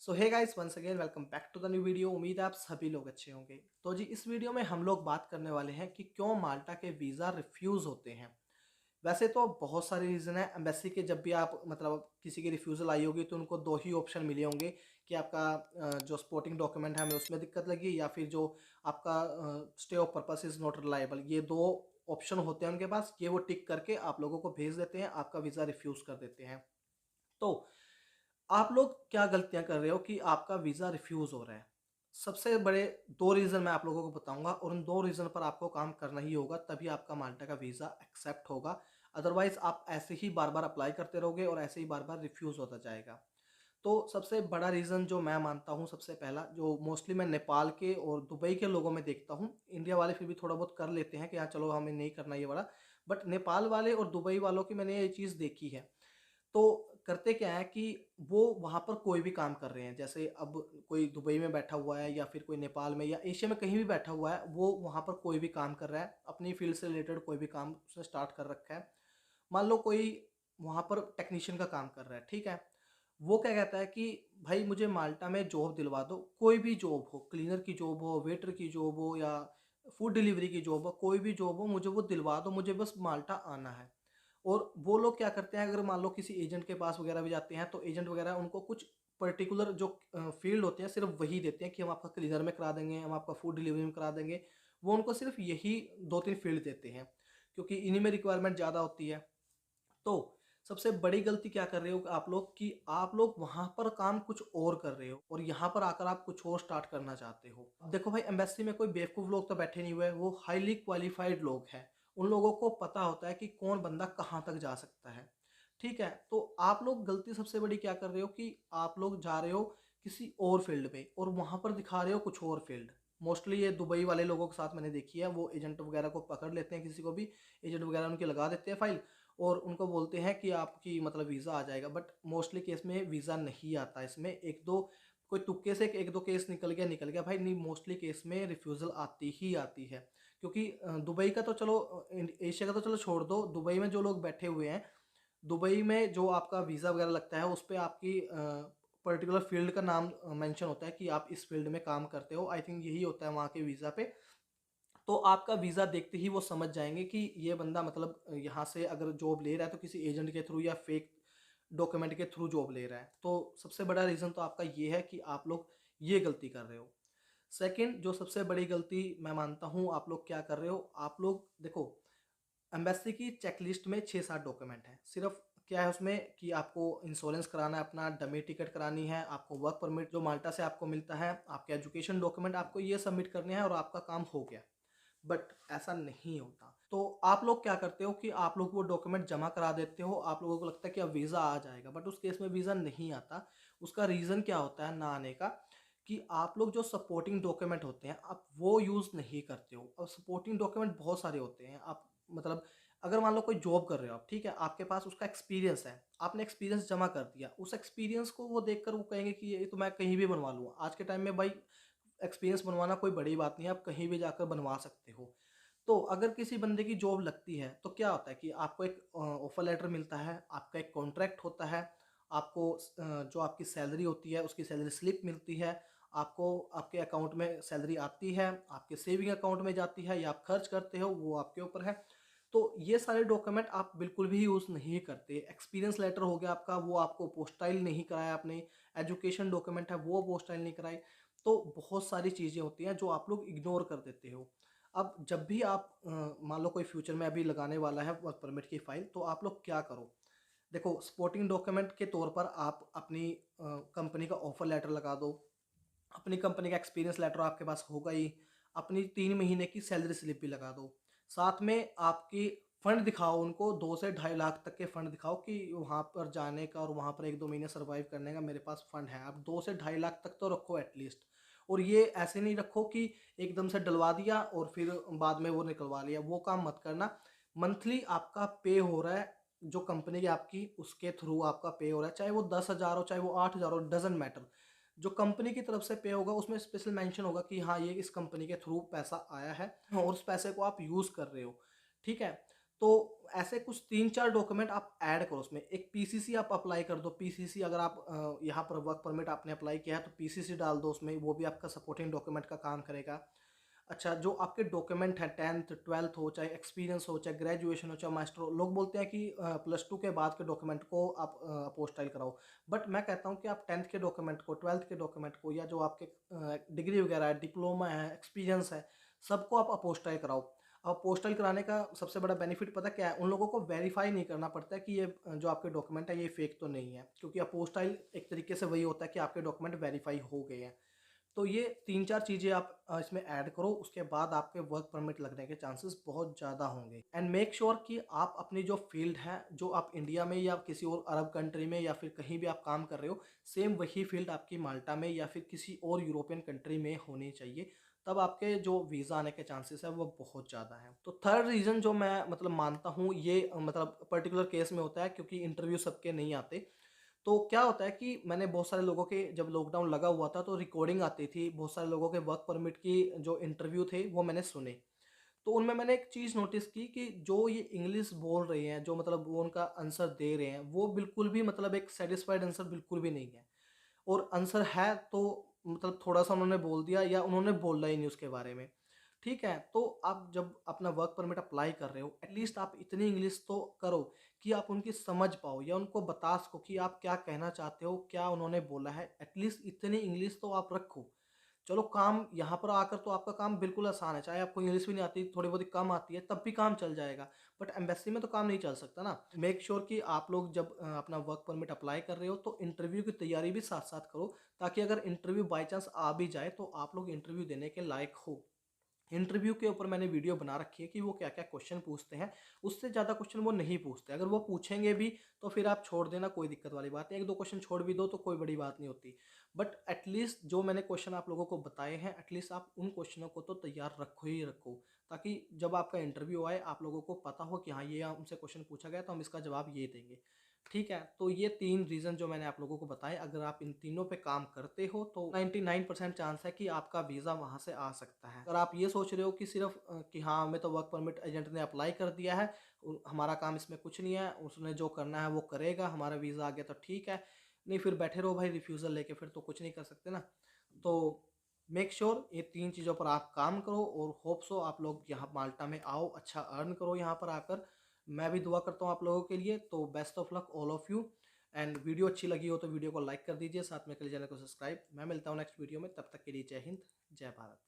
So hey guys, once again welcome back to the new video. उम्मीद है आप सभी लोग अच्छे होंगे। तो जी इस वीडियो में हम लोग बात करने वाले हैं कि क्यों माल्टा के वीज़ा रिफ्यूज़ होते हैं। वैसे तो बहुत सारे रीज़न है एम्बेसी के। जब भी आप मतलब किसी की रिफ्यूज़ल आई होगी तो उनको दो ही ऑप्शन मिले होंगे कि आपका जो सपोर्टिंग डॉक्यूमेंट है हमें उसमें दिक्कत लगी, या फिर जो आपका stay of purpose is not reliable. ये दो ऑप्शन होते हैं उनके पास। ये वो टिक करके आप लोगों को भेज देते हैं, आपका वीज़ा रिफ्यूज़ कर देते हैं। तो आप लोग क्या गलतियाँ कर रहे हो कि आपका वीज़ा रिफ्यूज़ हो रहा है? सबसे बड़े 2 रीज़न मैं आप लोगों को बताऊँगा और उन 2 रीज़न पर आपको काम करना ही होगा, तभी आपका माल्टा का वीज़ा एक्सेप्ट होगा। अदरवाइज़ आप ऐसे ही बार-बार अप्लाई करते रहोगे और ऐसे ही बार-बार रिफ्यूज़ होता जाएगा। तो सबसे बड़ा रीज़न जो मैं मानता हूँ, सबसे पहला जो मोस्टली मैं नेपाल के और दुबई के लोगों में देखता हूँ, इंडिया वाले फिर भी थोड़ा बहुत कर लेते हैं कि हाँ, चलो हमें नहीं करना ये वाला। बट नेपाल वाले और दुबई वालों की मैंने ये चीज़ देखी है। तो करते क्या है कि वो वहाँ पर कोई भी काम कर रहे हैं। जैसे अब कोई दुबई में बैठा हुआ है या फिर कोई नेपाल में या एशिया में कहीं भी बैठा हुआ है, वो वहाँ पर कोई भी काम कर रहा है, अपनी फ़ील्ड से रिलेटेड कोई भी काम उसने स्टार्ट कर रखा है। मान लो कोई वहाँ पर टेक्नीशियन का काम कर रहा है, ठीक है? वो क्या कहता है कि भाई मुझे माल्टा में जॉब दिलवा दो, कोई भी जॉब हो, क्लीनर की जॉब हो, वेटर की जॉब हो या फूड डिलीवरी की जॉब हो, कोई भी जॉब हो, मुझे वो दिलवा दो, मुझे बस माल्टा आना है। और वो लोग क्या करते हैं, अगर मान लो किसी एजेंट के पास वगैरह भी जाते हैं, तो एजेंट वगैरह उनको कुछ पर्टिकुलर जो फील्ड होते हैं सिर्फ वही देते हैं कि हम आपका क्लीनर में करा देंगे, हम आपका फूड डिलीवरी में करा देंगे। वो उनको सिर्फ यही 2-3 फील्ड देते हैं, क्योंकि इन्हीं में रिक्वायरमेंट ज़्यादा होती है। तो सबसे बड़ी गलती क्या कर रहे हो आप लोग कि आप लोग वहाँ पर काम कुछ और कर रहे हो और यहाँ पर आकर आप कुछ और स्टार्ट करना चाहते हो। अब देखो भाई, एम्बेसी में कोई बेवकूफ़ लोग तो बैठे नहीं हुए, वो हाईली क्वालिफाइड लोग हैं। उन लोगों को पता होता है कि कौन बंदा कहाँ तक जा सकता है। ठीक है? तो आप लोग गलती सबसे बड़ी क्या कर रहे हो कि आप लोग जा रहे हो किसी और फील्ड में और वहाँ पर दिखा रहे हो कुछ और फील्ड। मोस्टली ये दुबई वाले लोगों के साथ मैंने देखी है, वो एजेंट वगैरह को पकड़ लेते हैं, किसी को भी एजेंट वगैरह उनकी लगा देते हैं फाइल और उनको बोलते हैं कि आपकी मतलब वीज़ा आ जाएगा। बट मोस्टली केस में वीज़ा नहीं आता। इसमें 1-2 कोई तुक्के से 1-2 केस निकल गया भाई, नहीं मोस्टली केस में रिफ्यूज़ल आती ही आती है। क्योंकि दुबई का तो चलो, एशिया का तो चलो छोड़ दो, दुबई में जो लोग बैठे हुए हैं, दुबई में जो आपका वीज़ा वगैरह लगता है उस पे आपकी पर्टिकुलर फ़ील्ड का नाम मेंशन होता है कि आप इस फ़ील्ड में काम करते हो। आई थिंक यही होता है वहाँ के वीज़ा पे। तो आपका वीज़ा देखते ही वो समझ जाएँगे कि ये बंदा मतलब यहाँ से अगर जॉब ले रहा है तो किसी एजेंट के थ्रू या फेक डॉक्यूमेंट के थ्रू जॉब ले रहा है। तो सबसे बड़ा रीज़न तो आपका ये है कि आप लोग ये गलती कर रहे हो। सेकंड जो सबसे बड़ी गलती मैं मानता हूँ आप लोग क्या कर रहे हो, आप लोग देखो एम्बेसी की चेकलिस्ट में 6-7 डॉक्यूमेंट हैं। सिर्फ़ क्या है उसमें कि आपको इंश्योरेंस कराना है, अपना डमी टिकट करानी है, आपको वर्क परमिट जो माल्टा से आपको मिलता है, आपके एजुकेशन डॉक्यूमेंट आपको ये सबमिट करने हैं और आपका काम हो गया। बट ऐसा नहीं होता। तो आप लोग क्या करते हो कि आप लोग वो डॉक्यूमेंट जमा करा देते हो, आप लोगों को लगता है कि अब वीज़ा आ जाएगा, बट उस केस में वीज़ा नहीं आता। उसका रीज़न क्या होता है ना आने का, कि आप लोग जो सपोर्टिंग डॉक्यूमेंट होते हैं, आप वो यूज़ नहीं करते हो। और सपोर्टिंग डॉक्यूमेंट बहुत सारे होते हैं। आप मतलब अगर मान लो कोई जॉब कर रहे हो आप, ठीक है? आपके पास उसका एक्सपीरियंस है, आपने एक्सपीरियंस जमा कर दिया, उस एक्सपीरियंस को वो देखकर वो कहेंगे कि ये तो मैं कहीं भी बनवा लूँगा। आज के टाइम में भाई एक्सपीरियंस बनवाना कोई बड़ी बात नहीं है, आप कहीं भी जाकर बनवा सकते हो। तो अगर किसी बंदे की जॉब लगती है, तो क्या होता है कि आपको एक ऑफ़र लेटर मिलता है, आपका एक कॉन्ट्रैक्ट होता है, आपको जो आपकी सैलरी होती है, उसकी सैलरी स्लिप मिलती है, आपको आपके अकाउंट में सैलरी आती है, आपके सेविंग अकाउंट में जाती है या आप खर्च करते हो, वो आपके ऊपर है। तो ये सारे डॉक्यूमेंट आप बिल्कुल भी यूज़ नहीं करते। एक्सपीरियंस लेटर हो गया आपका, वो आपको पोस्टाइल नहीं कराया आपने, एजुकेशन डॉक्यूमेंट है, वो पोस्टाइल नहीं कराई। तो बहुत सारी चीज़ें होती हैं जो आप लोग इग्नोर कर देते हो। अब जब भी आप मान लो कोई फ्यूचर में अभी लगाने वाला है वर्क परमिट की फ़ाइल, तो आप लोग क्या करो? देखो सपोर्टिंग डॉक्यूमेंट के तौर पर आप अपनी कंपनी का ऑफ़र लेटर लगा दो, अपनी कंपनी का एक्सपीरियंस लेटर आपके पास होगा ही, अपनी 3 महीने की सैलरी स्लिप भी लगा दो। साथ में आपकी फंड दिखाओ उनको, 2 से ढाई लाख तक के फंड दिखाओ कि वहाँ पर जाने का और वहाँ पर 1-2 महीने सर्वाइव करने का मेरे पास फंड है। आप 2 से ढाई लाख तक तो रखो एटलीस्ट। और ये ऐसे नहीं रखो कि एकदम से डलवा दिया और फिर बाद में वो निकलवा लिया, वो काम मत करना। मंथली आपका पे हो रहा है, जो कंपनी की आपकी उसके थ्रू आपका पे हो रहा है, चाहे वो 10,000 हो, चाहे वो 8,000 हो, डज़न्ट मैटर। जो कंपनी की तरफ से पे होगा उसमें स्पेशल मेंशन होगा कि हाँ, ये इस कंपनी के थ्रू पैसा आया है और उस पैसे को आप यूज़ कर रहे हो, ठीक है? तो ऐसे कुछ 3-4 डॉक्यूमेंट आप ऐड करो उसमें। एक पीसीसी आप अप्लाई कर दो, पीसीसी अगर आप यहाँ पर वर्क परमिट आपने अप्लाई किया है तो पीसीसी डाल दो उसमें, वो भी आपका सपोर्टिंग डॉक्यूमेंट का काम करेगा। अच्छा, जो आपके डॉक्यूमेंट हैं 10th 12th हो, चाहे एक्सपीरियंस हो, चाहे ग्रेजुएशन हो, चाहे मास्टर हो, लोग बोलते हैं कि +2 के बाद के डॉक्यूमेंट को आप अपोस्टाइल कराओ। बट मैं कहता हूँ कि आप 10th के डॉक्यूमेंट को, 12th के डॉक्यूमेंट को, या जो आपके डिग्री वगैरह है, डिप्लोमा है, एक्सपीरियंस है, सबको आप अपोस्टाइल कराओ। अब पोस्टल कराने का सबसे बड़ा बेनिफिट पता क्या है? उन लोगों को वेरीफाई नहीं करना पड़ता है कि ये जो आपके डॉक्यूमेंट है ये फेक तो नहीं है, क्योंकि अपोस्टाइल एक तरीके से वही होता है कि आपके डॉक्यूमेंट वेरीफाई हो गए हैं। तो ये 3-4 चीज़ें आप इसमें ऐड करो, उसके बाद आपके वर्क परमिट लगने के चांसेस बहुत ज़्यादा होंगे। एंड मेक श्योर कि आप अपनी जो फील्ड है, जो आप इंडिया में या किसी और अरब कंट्री में या फिर कहीं भी आप काम कर रहे हो, सेम वही फील्ड आपकी माल्टा में या फिर किसी और यूरोपियन कंट्री में होनी चाहिए। तब आपके जो वीज़ा आने के चांसेस है वो बहुत ज़्यादा है। तो थर्ड रीज़न जो मैं मतलब मानता हूँ, ये मतलब पर्टिकुलर केस में होता है, क्योंकि इंटरव्यू सबके नहीं आते। तो क्या होता है कि मैंने बहुत सारे लोगों के, जब लॉकडाउन लगा हुआ था तो रिकॉर्डिंग आती थी, बहुत सारे लोगों के वर्क परमिट की जो इंटरव्यू थे वो मैंने सुने। तो उनमें मैंने एक चीज़ नोटिस की कि जो ये इंग्लिश बोल रहे हैं, जो मतलब वो उनका आंसर दे रहे हैं, वो बिल्कुल भी मतलब एक सेटिस्फाइड आंसर बिल्कुल भी नहीं है। और आंसर है तो मतलब थोड़ा-सा उन्होंने बोल दिया या उन्होंने बोला ही नहीं उसके बारे में। ठीक है? तो आप जब अपना वर्क परमिट अप्लाई कर रहे हो, एटलीस्ट आप इतनी इंग्लिश तो करो कि आप उनकी समझ पाओ या उनको बता सको कि आप क्या कहना चाहते हो, क्या उन्होंने बोला है। एटलीस्ट इतनी इंग्लिश तो आप रखो। चलो, काम यहाँ पर आकर तो आपका काम बिल्कुल आसान है, चाहे आपको इंग्लिश भी नहीं आती, थोड़ी बहुत कम आती है, तब भी काम चल जाएगा। बट एम्बेसी में तो काम नहीं चल सकता ना। मेक श्योर कि आप लोग जब अपना वर्क परमिट अप्लाई कर रहे हो तो इंटरव्यू की तैयारी भी साथ-साथ करो, ताकि अगर इंटरव्यू बाय चांस आ भी जाए तो आप लोग इंटरव्यू देने के लायक हो। इंटरव्यू के ऊपर मैंने वीडियो बना रखी है कि वो क्या-क्या क्वेश्चन पूछते हैं, उससे ज़्यादा क्वेश्चन वो नहीं पूछते। अगर वो पूछेंगे भी तो फिर आप छोड़ देना, कोई दिक्कत वाली बात नहीं, 1-2 क्वेश्चन छोड़ भी दो तो कोई बड़ी बात नहीं होती। बट एटलीस्ट जो मैंने क्वेश्चन आप लोगों को बताए हैं, एटलीस्ट आप उन क्वेश्चनों को तो तैयार रखो ही रखो, ताकि जब आपका इंटरव्यू आए आप लोगों को पता हो कि हाँ, ये हमसे क्वेश्चन पूछा गया तो हम इसका जवाब ये देंगे। ठीक है? तो ये 3 रीज़न जो मैंने आप लोगों को बताए, अगर आप इन तीनों पे काम करते हो तो 99% चांस है कि आपका वीज़ा वहाँ से आ सकता है। अगर आप ये सोच रहे हो कि सिर्फ़ कि हाँ, हमें तो वर्क परमिट एजेंट ने अप्लाई कर दिया है, हमारा काम इसमें कुछ नहीं है, उसने जो करना है वो करेगा, हमारा वीज़ा आ गया तो ठीक है। नहीं, फिर बैठे रहो भाई रिफ्यूज़ल लेके, फिर तो कुछ नहीं कर सकते ना। तो मेक श्योर ये 3 चीज़ों पर आप काम करो और होप सो आप लोग यहाँ माल्टा में आओ, अच्छा अर्न करो यहाँ पर आकर। मैं भी दुआ करता हूँ आप लोगों के लिए। तो best of luck all of you. And video अच्छी लगी हो तो वीडियो को लाइक कर दीजिए, साथ में कर चैनल को सब्सक्राइब। मैं मिलता हूँ नेक्स्ट वीडियो में, तब तक के लिए जय हिंद, जय भारत।